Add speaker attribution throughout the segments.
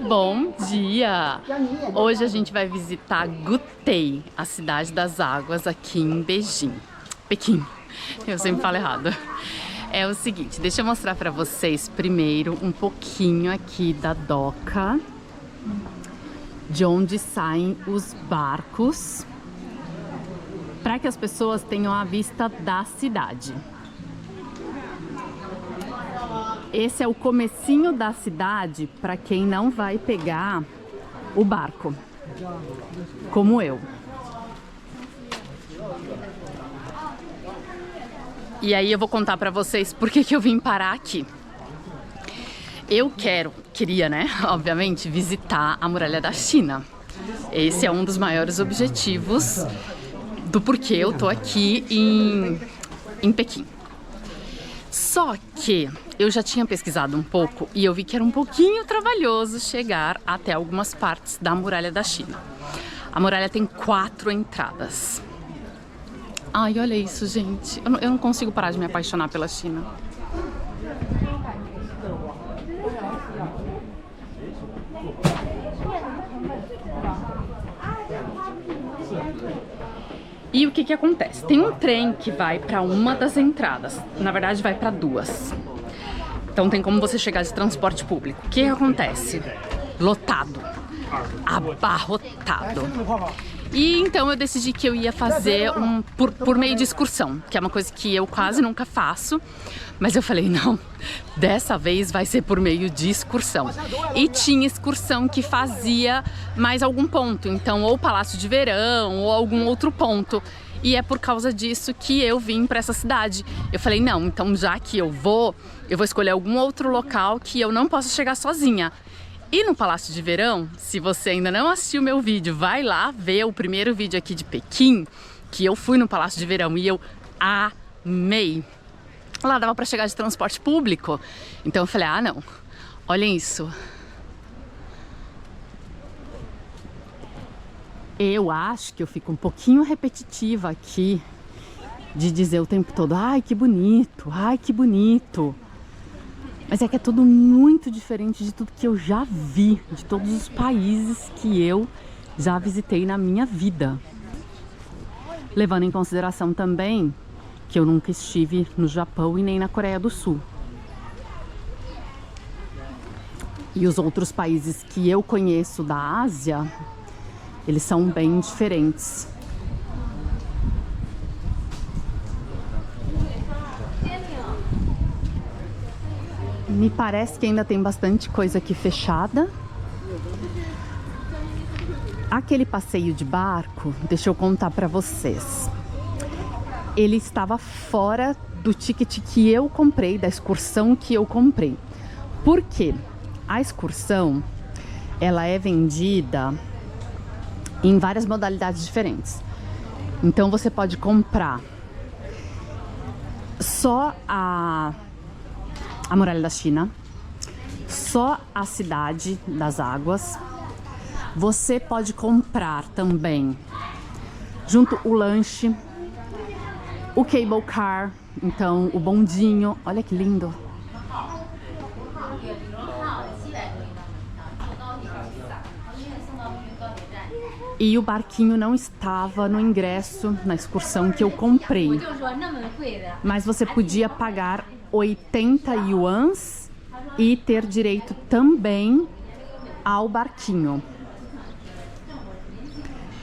Speaker 1: Bom dia! Hoje a gente vai visitar Gutei, a cidade das águas aqui em Pequim. Eu sempre falo errado. É o seguinte, deixa eu mostrar pra vocês primeiro um pouquinho aqui da doca, de onde saem os barcos, para que as pessoas tenham a vista da cidade. Esse é o comecinho da cidade para quem não vai pegar o barco, como eu. E aí eu vou contar para vocês por que eu vim parar aqui. Eu queria, né, obviamente, visitar a Muralha da China. Esse é um dos maiores objetivos do porquê eu tô aqui em Pequim. Só que eu já tinha pesquisado um pouco e eu vi que era um pouquinho trabalhoso chegar até algumas partes da Muralha da China. A muralha tem 4 entradas. Ai, olha isso, gente. Eu não consigo parar de me apaixonar pela China. E o que acontece? Tem um trem que vai para uma das entradas. Na verdade, vai para 2. Então tem como você chegar de transporte público. O que acontece? Lotado. Abarrotado. E então eu decidi que eu ia fazer por meio de excursão, que é uma coisa que eu quase nunca faço. Mas eu falei, não, dessa vez vai ser por meio de excursão. E tinha excursão que fazia mais algum ponto, então ou Palácio de Verão ou algum outro ponto. E é por causa disso que eu vim para essa cidade. Eu falei, não, então já que eu vou escolher algum outro local que eu não possa chegar sozinha. E no Palácio de Verão, se você ainda não assistiu o meu vídeo, vai lá ver o primeiro vídeo aqui de Pequim, que eu fui no Palácio de Verão e eu amei. Lá dava para chegar de transporte público, então eu falei, ah não, olhem isso. Eu acho que eu fico um pouquinho repetitiva aqui, de dizer o tempo todo, ai que bonito, ai que bonito. Mas é que é tudo muito diferente de tudo que eu já vi, de todos os países que eu já visitei na minha vida. Levando em consideração também que eu nunca estive no Japão e nem na Coreia do Sul. E os outros países que eu conheço da Ásia, eles são bem diferentes. Me parece que ainda tem bastante coisa aqui fechada. Aquele passeio de barco, deixa eu contar pra vocês. Ele estava fora do ticket que eu comprei, da excursão que eu comprei. Por quê? A excursão, ela é vendida em várias modalidades diferentes. Então você pode comprar só a Muralha da China, só a Cidade das Águas. Você pode comprar também junto o lanche, o cable car, então o bondinho. Olha que lindo. E o barquinho não estava no ingresso, na excursão que eu comprei. Mas você podia pagar 80 yuans e ter direito também ao barquinho.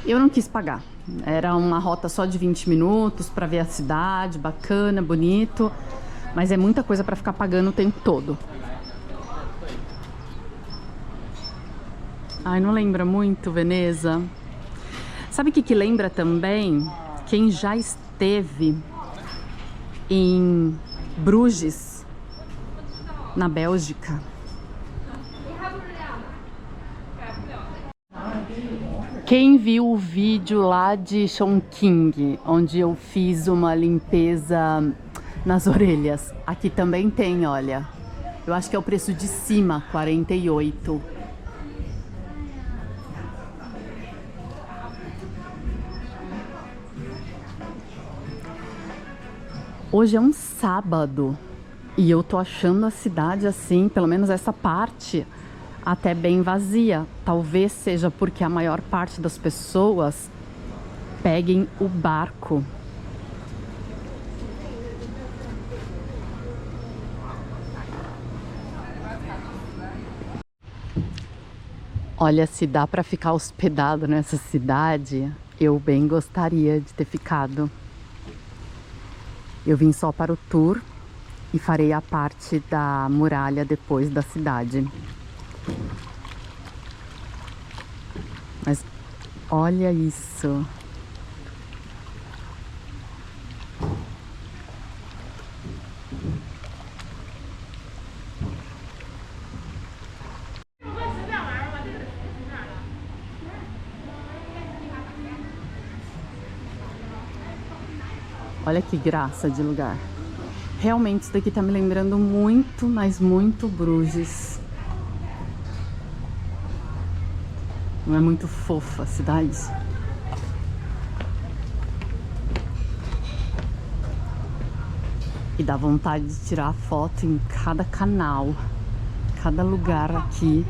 Speaker 1: Eu não quis pagar. Era uma rota só de 20 minutos para ver a cidade, bacana, bonito. Mas é muita coisa para ficar pagando o tempo todo. Ai, não lembra muito Veneza? Sabe o que lembra também? Quem já esteve em Bruges, na Bélgica. Quem viu o vídeo lá de Chongqing, onde eu fiz uma limpeza nas orelhas, aqui também tem, olha. Eu acho que é o preço de cima, 48. Hoje é um sábado e eu tô achando a cidade assim, pelo menos essa parte, até bem vazia. Talvez seja porque a maior parte das pessoas peguem o barco. Olha, se dá para ficar hospedado nessa cidade, eu bem gostaria de ter ficado. Eu vim só para o tour e farei a parte da muralha depois da cidade. Mas olha isso. Olha que graça de lugar. Realmente isso daqui tá me lembrando muito, mas muito Bruges. Não é muito fofa a cidade? E dá vontade de tirar foto em cada canal, cada lugar aqui.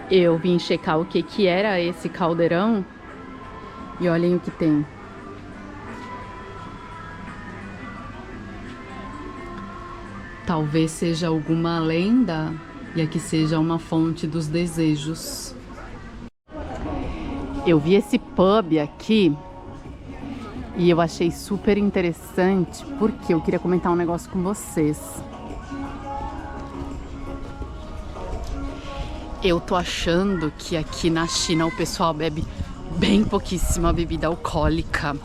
Speaker 1: Eu vim checar o que era esse caldeirão e olhem o que tem. Talvez seja alguma lenda e aqui seja uma fonte dos desejos. Eu vi esse pub aqui e eu achei super interessante porque eu queria comentar um negócio com vocês. Eu tô achando que aqui na China o pessoal bebe bem pouquíssima bebida alcoólica,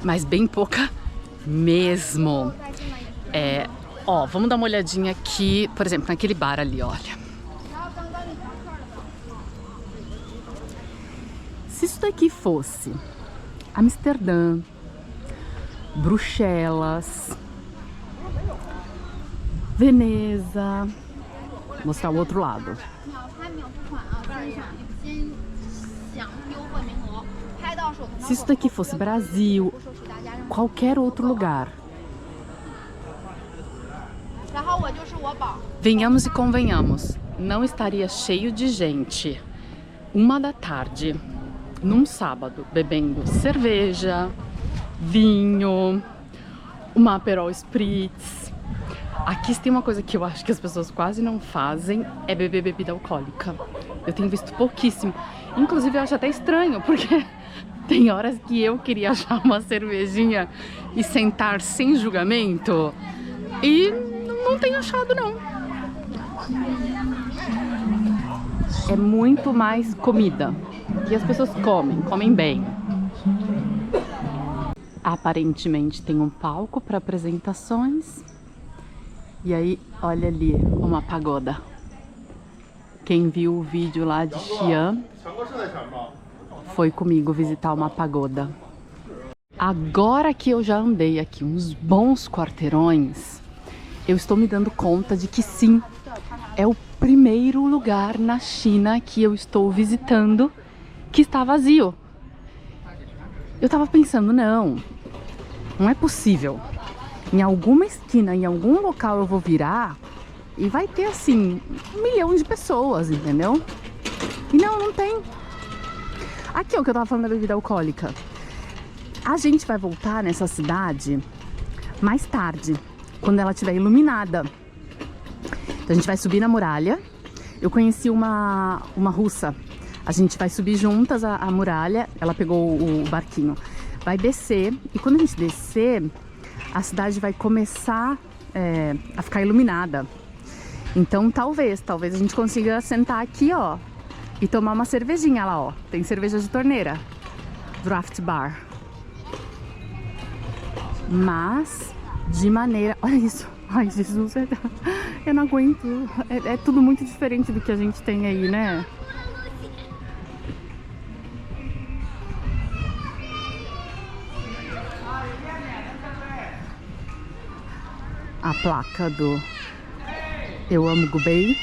Speaker 1: mas bem pouca mesmo. Ó, vamos dar uma olhadinha aqui, por exemplo, naquele bar ali, olha. Se isso daqui fosse Amsterdã, Bruxelas, Veneza, vou mostrar o outro lado. Se isso daqui fosse Brasil, qualquer outro lugar, venhamos e convenhamos, não estaria cheio de gente 1 da tarde, num sábado, bebendo cerveja, vinho, uma Aperol Spritz. Aqui tem uma coisa que eu acho que as pessoas quase não fazem, é beber bebida alcoólica. Eu tenho visto pouquíssimo. Inclusive eu acho até estranho, porque tem horas que eu queria achar uma cervejinha e sentar sem julgamento. E não tenho achado, não. É muito mais comida. E as pessoas comem bem. Aparentemente tem um palco para apresentações. E aí, olha ali, uma pagoda. Quem viu o vídeo lá de Xi'an foi comigo visitar uma pagoda. Agora que eu já andei aqui uns bons quarteirões, eu estou me dando conta de que sim, é o primeiro lugar na China que eu estou visitando que está vazio. Eu tava pensando, não é possível. Em alguma esquina, em algum local eu vou virar e vai ter assim 1 milhão de pessoas, entendeu? E não tem. Aqui é o que eu tava falando da bebida alcoólica. A gente vai voltar nessa cidade mais tarde, quando ela estiver iluminada. Então a gente vai subir na muralha. Eu conheci uma russa. A gente vai subir juntas a muralha. Ela pegou o barquinho. Vai descer. E quando a gente descer, a cidade vai começar a ficar iluminada. Então talvez a gente consiga sentar aqui, ó, e tomar uma cervejinha lá, ó. Tem cerveja de torneira, draft bar. Mas de maneira, olha isso, ai Jesus, eu não aguento. É tudo muito diferente do que a gente tem aí, né? A placa do Eu Amo Gubei.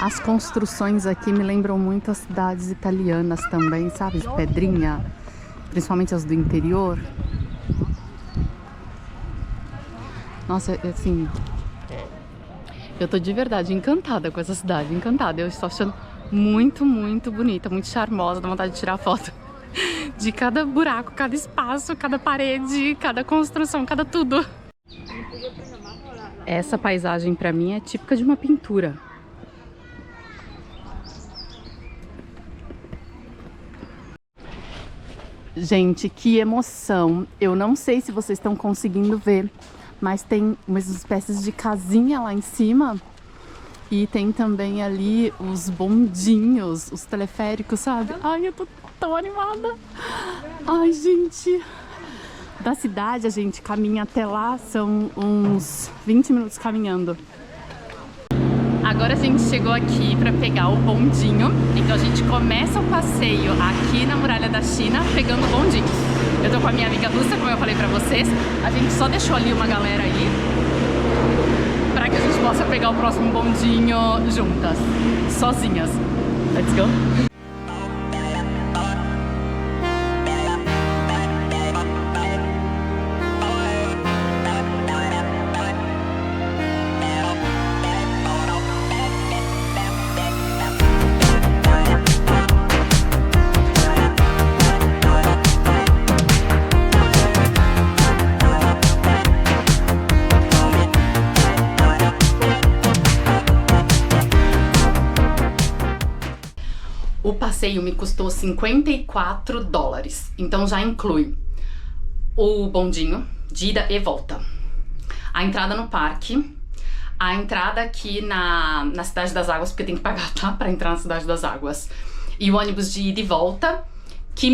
Speaker 1: As construções aqui me lembram muito as cidades italianas também, sabe? De pedrinha, principalmente as do interior. Nossa, assim, eu tô de verdade encantada com essa cidade, encantada. Eu estou achando muito, muito bonita, muito charmosa, dá vontade de tirar foto de cada buraco, cada espaço, cada parede, cada construção, cada tudo. Essa paisagem pra mim é típica de uma pintura. Gente, que emoção! Eu não sei se vocês estão conseguindo ver, mas tem umas espécies de casinha lá em cima. E tem também ali os bondinhos, os teleféricos, sabe? Ai, eu tô tão animada! Ai, gente! Da cidade a gente caminha até lá, são uns 20 minutos caminhando. Agora a gente chegou aqui para pegar o bondinho, então a gente começa o passeio aqui na Muralha da China pegando o bondinho. Eu tô com a minha amiga Lúcia, como eu falei pra vocês, a gente só deixou ali uma galera aí para que a gente possa pegar o próximo bondinho juntas, sozinhas. Let's go! O passeio me custou 54 dólares, então já inclui o bondinho de ida e volta, a entrada no parque, a entrada aqui na Cidade das Águas, porque tem que pagar, tá? Pra entrar na Cidade das Águas, e o ônibus de ida e volta, que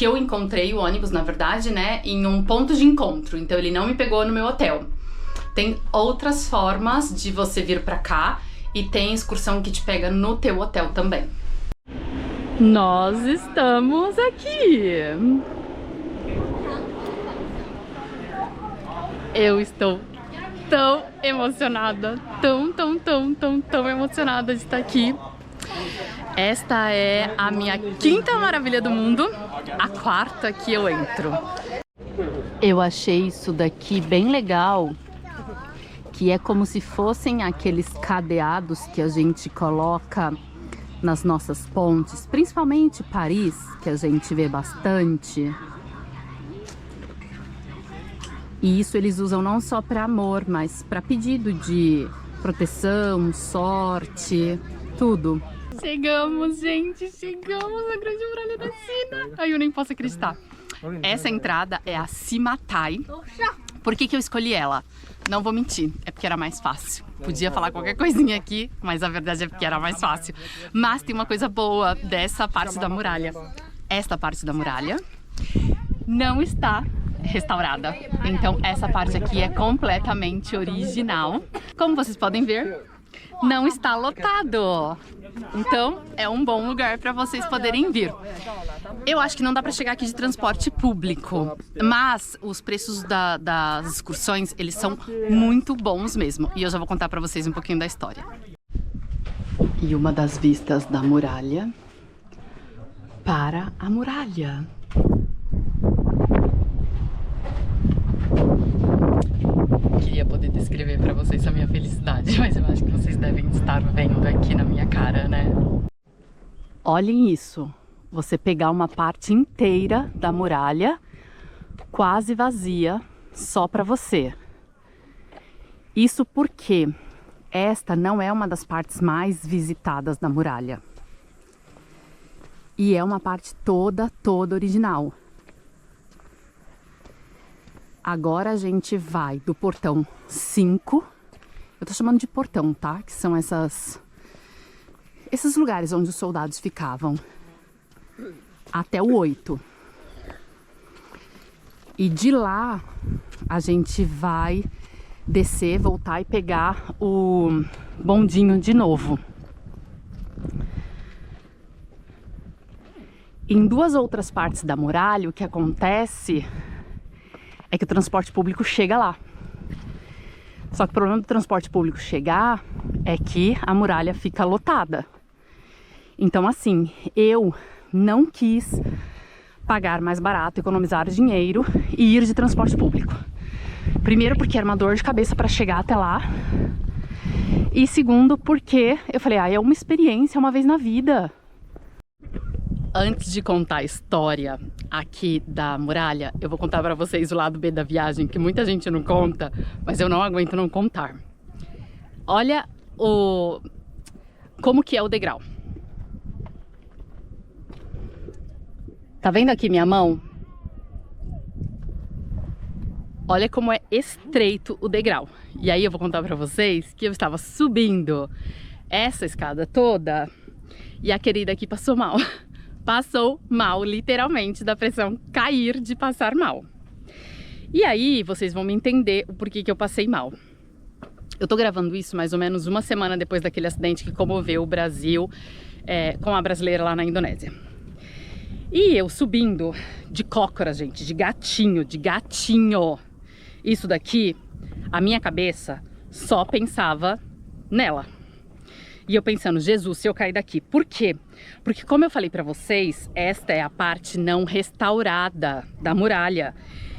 Speaker 1: eu encontrei o ônibus, na verdade, né, em um ponto de encontro, então ele não me pegou no meu hotel. Tem outras formas de você vir pra cá e tem excursão que te pega no teu hotel também. Nós estamos aqui. Eu estou tão emocionada, tão emocionada de estar aqui. Esta é a minha quinta maravilha do mundo, a quarta que eu entro. Eu achei isso daqui bem legal, que é como se fossem aqueles cadeados que a gente coloca nas nossas pontes, principalmente Paris, que a gente vê bastante. E isso eles usam não só para amor, mas para pedido de proteção, sorte, tudo. Chegamos, gente, chegamos na Grande Muralha da China. Ai, eu nem posso acreditar. Essa entrada é a Simatai. Por que eu escolhi ela? Não vou mentir, é porque era mais fácil. Podia falar qualquer coisinha aqui, mas a verdade é porque era mais fácil. Mas tem uma coisa boa dessa parte da muralha. Esta parte da muralha não está restaurada. Então essa parte aqui é completamente original. Como vocês podem ver, não está lotado. Então é um bom lugar para vocês poderem vir. Eu acho que não dá para chegar aqui de transporte público, mas os preços das excursões, eles são muito bons mesmo. E eu já vou contar para vocês um pouquinho da história. E uma das vistas da muralha para a muralha. Queria poder descrever para vocês a minha felicidade, mas eu acho que vocês devem estar vendo aqui na minha cara, né? Olhem isso. Você pegar uma parte inteira da muralha, quase vazia, só para você. Isso porque esta não é uma das partes mais visitadas da muralha. E é uma parte toda original. Agora a gente vai do portão 5. Eu tô chamando de portão, tá? Que são esses lugares onde os soldados ficavam. Até o 8. E de lá a gente vai descer, voltar e pegar o bondinho de novo. Em duas outras partes da muralha, o que acontece é que o transporte público chega lá. Só que o problema do transporte público chegar é que a muralha fica lotada. Então assim, eu não quis pagar mais barato, economizar dinheiro e ir de transporte público. Primeiro porque era uma dor de cabeça para chegar até lá. E segundo porque eu falei, é uma experiência, uma vez na vida. Antes de contar a história aqui da muralha, eu vou contar para vocês o lado B da viagem, que muita gente não conta, mas eu não aguento não contar. Olha como que é o degrau. Tá vendo aqui minha mão? Olha como é estreito o degrau. E aí eu vou contar pra vocês que eu estava subindo essa escada toda e a querida aqui passou mal. Passou mal, literalmente, da pressão cair de passar mal. E aí vocês vão me entender o porquê que eu passei mal. Eu tô gravando isso mais ou menos uma semana depois daquele acidente que comoveu o Brasil com a brasileira lá na Indonésia. E eu subindo de cócora, gente, de gatinho. Isso daqui, a minha cabeça só pensava nela. E eu pensando, Jesus, se eu cair daqui. Por quê? Porque como eu falei pra vocês, esta é a parte não restaurada da muralha.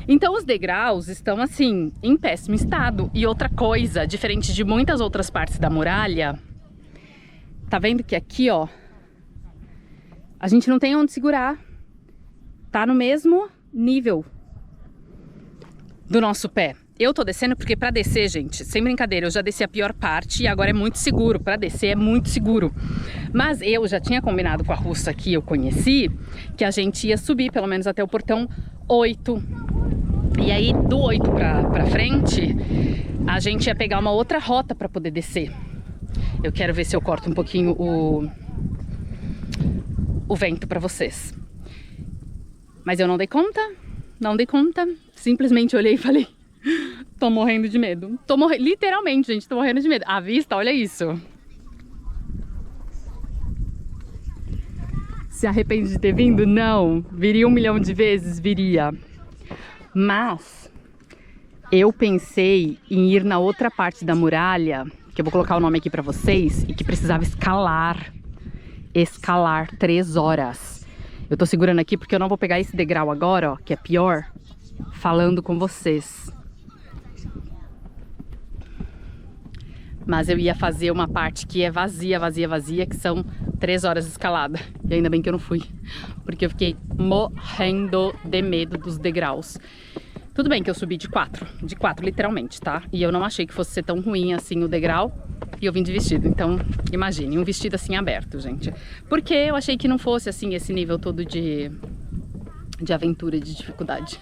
Speaker 1: Então os degraus estão assim, em péssimo estado. E outra coisa, diferente de muitas outras partes da muralha, tá vendo que aqui, ó, a gente não tem onde segurar. Tá no mesmo nível do nosso pé. Eu tô descendo porque pra descer, gente, sem brincadeira, eu já desci a pior parte e agora é muito seguro. Pra descer é muito seguro. Mas eu já tinha combinado com a russa que eu conheci que a gente ia subir pelo menos até o portão 8. E aí do 8 pra frente, a gente ia pegar uma outra rota pra poder descer. Eu quero ver se eu corto um pouquinho o vento pra vocês. Mas eu não dei conta, simplesmente olhei e falei, tô morrendo de medo. Literalmente, gente, tô morrendo de medo. À vista, olha isso. Se arrepende de ter vindo? Não. Viria 1 milhão de vezes? Viria. Mas eu pensei em ir na outra parte da muralha, que eu vou colocar o nome aqui pra vocês, e que precisava escalar 3 horas. Eu tô segurando aqui porque eu não vou pegar esse degrau agora, ó, que é pior, falando com vocês. Mas eu ia fazer uma parte que é vazia, que são 3 horas de escalada. E ainda bem que eu não fui, porque eu fiquei morrendo de medo dos degraus. Tudo bem que eu subi de 4 literalmente, tá? E eu não achei que fosse ser tão ruim assim o degrau. E eu vim de vestido, então imagine, um vestido assim aberto, gente. Porque eu achei que não fosse assim esse nível todo de aventura, de dificuldade.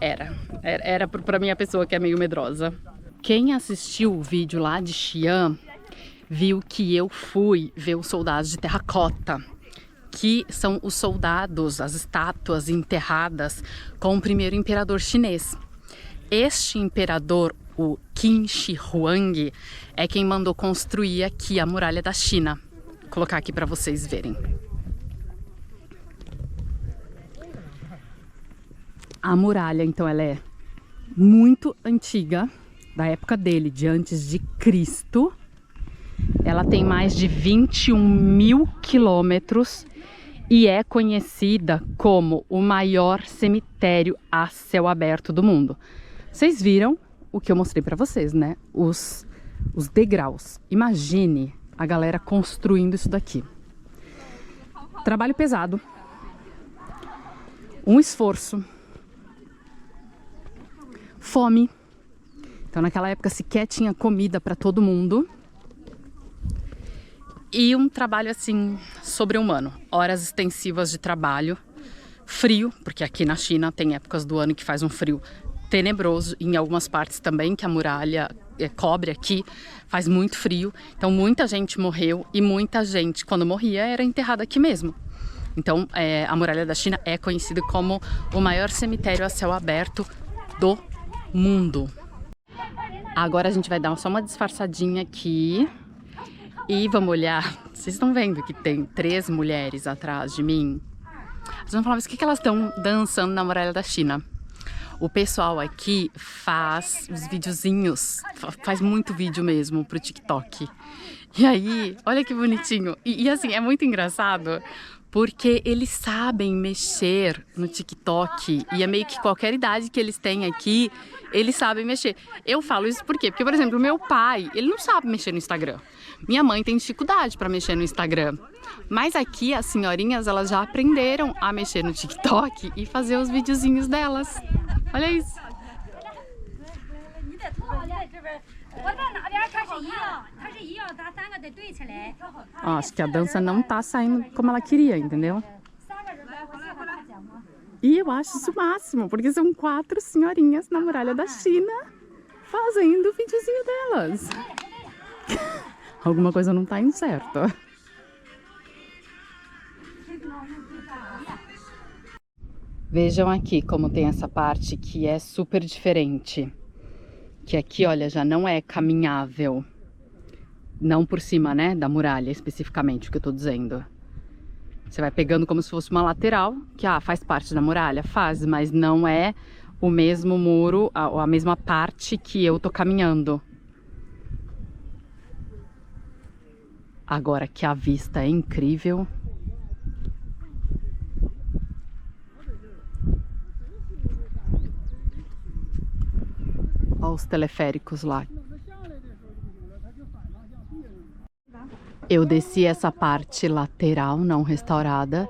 Speaker 1: Era pra minha pessoa que é meio medrosa. Quem assistiu o vídeo lá de Xi'an viu que eu fui ver os soldados de terracota, que são os soldados, as estátuas enterradas com o primeiro imperador chinês. Este imperador, o Qin Shi Huang, é quem mandou construir aqui a muralha da China. Vou colocar aqui para vocês verem. A muralha, então, ela é muito antiga, da época dele, de antes de Cristo. Ela tem mais de 21 mil quilômetros e é conhecida como o maior cemitério a céu aberto do mundo. Vocês viram o que eu mostrei pra vocês, né? Os degraus. Imagine a galera construindo isso daqui. Trabalho pesado. Um esforço. Fome. Então naquela época sequer tinha comida pra todo mundo. E um trabalho assim sobre-humano. Horas extensivas de trabalho. Frio, porque aqui na China tem épocas do ano que faz um frio tenebroso, em algumas partes também, que a muralha cobre aqui, faz muito frio. Então muita gente morreu e muita gente, quando morria, era enterrada aqui mesmo. Então a muralha da China é conhecida como o maior cemitério a céu aberto do mundo. Agora a gente vai dar só uma disfarçadinha aqui e vamos olhar. Vocês estão vendo que tem 3 mulheres atrás de mim? Vocês vão falar, mas o que elas estão dançando na muralha da China? O pessoal aqui faz os videozinhos, faz muito vídeo mesmo pro TikTok. E aí, olha que bonitinho. E assim, é muito engraçado, porque eles sabem mexer no TikTok. E é meio que qualquer idade que eles têm aqui, eles sabem mexer. Eu falo isso por quê? Porque, por exemplo, o meu pai, ele não sabe mexer no Instagram. Minha mãe tem dificuldade para mexer no Instagram. Mas aqui as senhorinhas, elas já aprenderam a mexer no TikTok e fazer os videozinhos delas. Olha isso. Ó, acho que a dança não tá saindo como ela queria, entendeu? E eu acho isso o máximo, porque são 4 senhorinhas na muralha da China fazendo o videozinho delas. Alguma coisa não tá indo certo. Vejam aqui como tem essa parte que é super diferente. Que aqui, olha, já não é caminhável. Não por cima, né, da muralha especificamente, o que eu tô dizendo. Você vai pegando como se fosse uma lateral, que faz parte da muralha, faz, mas não é o mesmo muro, a mesma parte que eu tô caminhando. Agora que a vista é incrível. Olha os teleféricos lá. Eu desci essa parte lateral, não restaurada,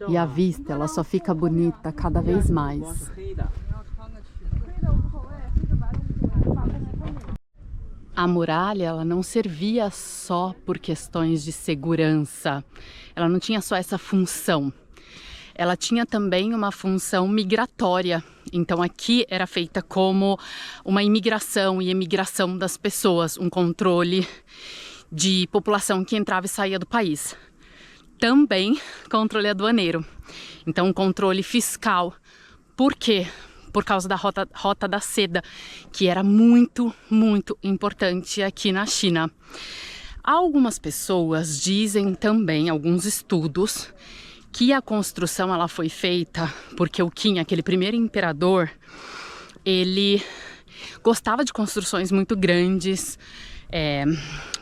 Speaker 1: e a vista, ela só fica bonita cada vez mais. A muralha, ela não servia só por questões de segurança. Ela não tinha só essa função. Ela tinha também uma função migratória. Então aqui era feita como uma imigração e emigração das pessoas, um controle de população que entrava e saía do país. Também controle aduaneiro. Então controle fiscal. Por quê? Por causa da rota da seda, que era muito, muito importante aqui na China. Algumas pessoas dizem também, alguns estudos, que a construção ela foi feita porque o Qin, aquele primeiro imperador, ele gostava de construções muito grandes,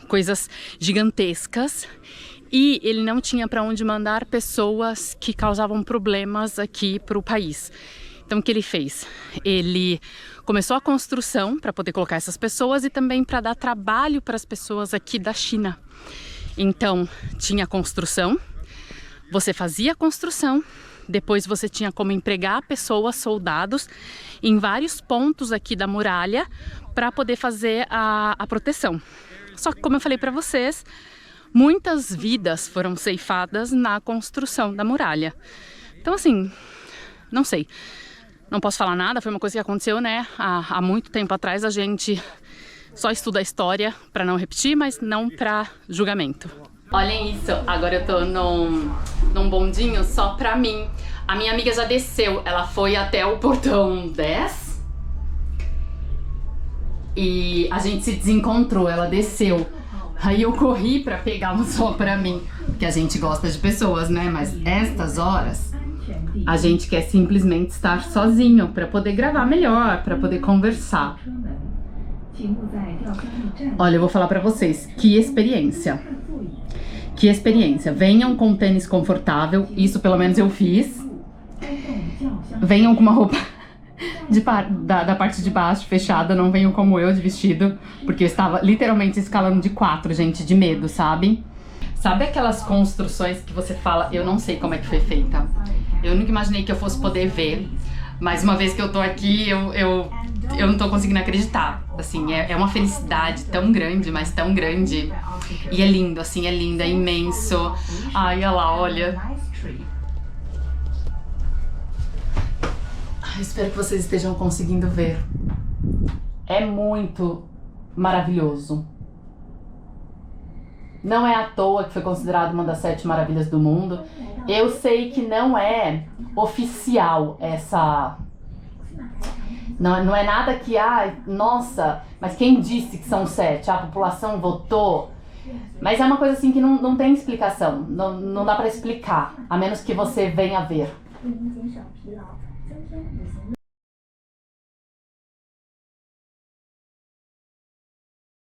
Speaker 1: coisas gigantescas, e ele não tinha para onde mandar pessoas que causavam problemas aqui para o país. Então o que ele fez? Ele começou a construção para poder colocar essas pessoas e também para dar trabalho para as pessoas aqui da China. Então tinha a construção, você fazia a construção, depois você tinha como empregar pessoas, soldados, em vários pontos aqui da muralha para poder fazer a proteção. Só que, como eu falei para vocês, muitas vidas foram ceifadas na construção da muralha. Então assim, não sei. Não posso falar nada, foi uma coisa que aconteceu, né? Há muito tempo atrás. A gente só estuda a história para não repetir, mas não para julgamento. Olhem isso, agora eu tô num bondinho só pra mim. A minha amiga já desceu, ela foi até o portão 10 e a gente se desencontrou, ela desceu. Aí eu corri pra pegar um só pra mim, porque a gente gosta de pessoas, né? Mas estas horas a gente quer simplesmente estar sozinho para poder gravar melhor, para poder conversar. Olha, eu vou falar para vocês, que experiência. Que experiência. Venham com tênis confortável, isso pelo menos eu fiz. Venham com uma roupa da parte de baixo fechada, não venham como eu de vestido, porque eu estava literalmente escalando de 4, gente, de medo, sabe? Sabe aquelas construções que você fala, eu não sei como é que foi feita. Eu nunca imaginei que eu fosse poder ver, mas uma vez que eu tô aqui, eu não tô conseguindo acreditar. Assim, é uma felicidade tão grande, mas tão grande. E é lindo, assim, é lindo, é imenso. Ai, olha lá, olha. Ai, espero que vocês estejam conseguindo ver. É muito maravilhoso. Não é à toa que foi considerado uma das 7 maravilhas do mundo. Eu sei que não é oficial essa... Não é nada que, nossa, mas quem disse que são 7? A população votou. Mas é uma coisa assim que não tem explicação. Não dá pra explicar, a menos que você venha ver.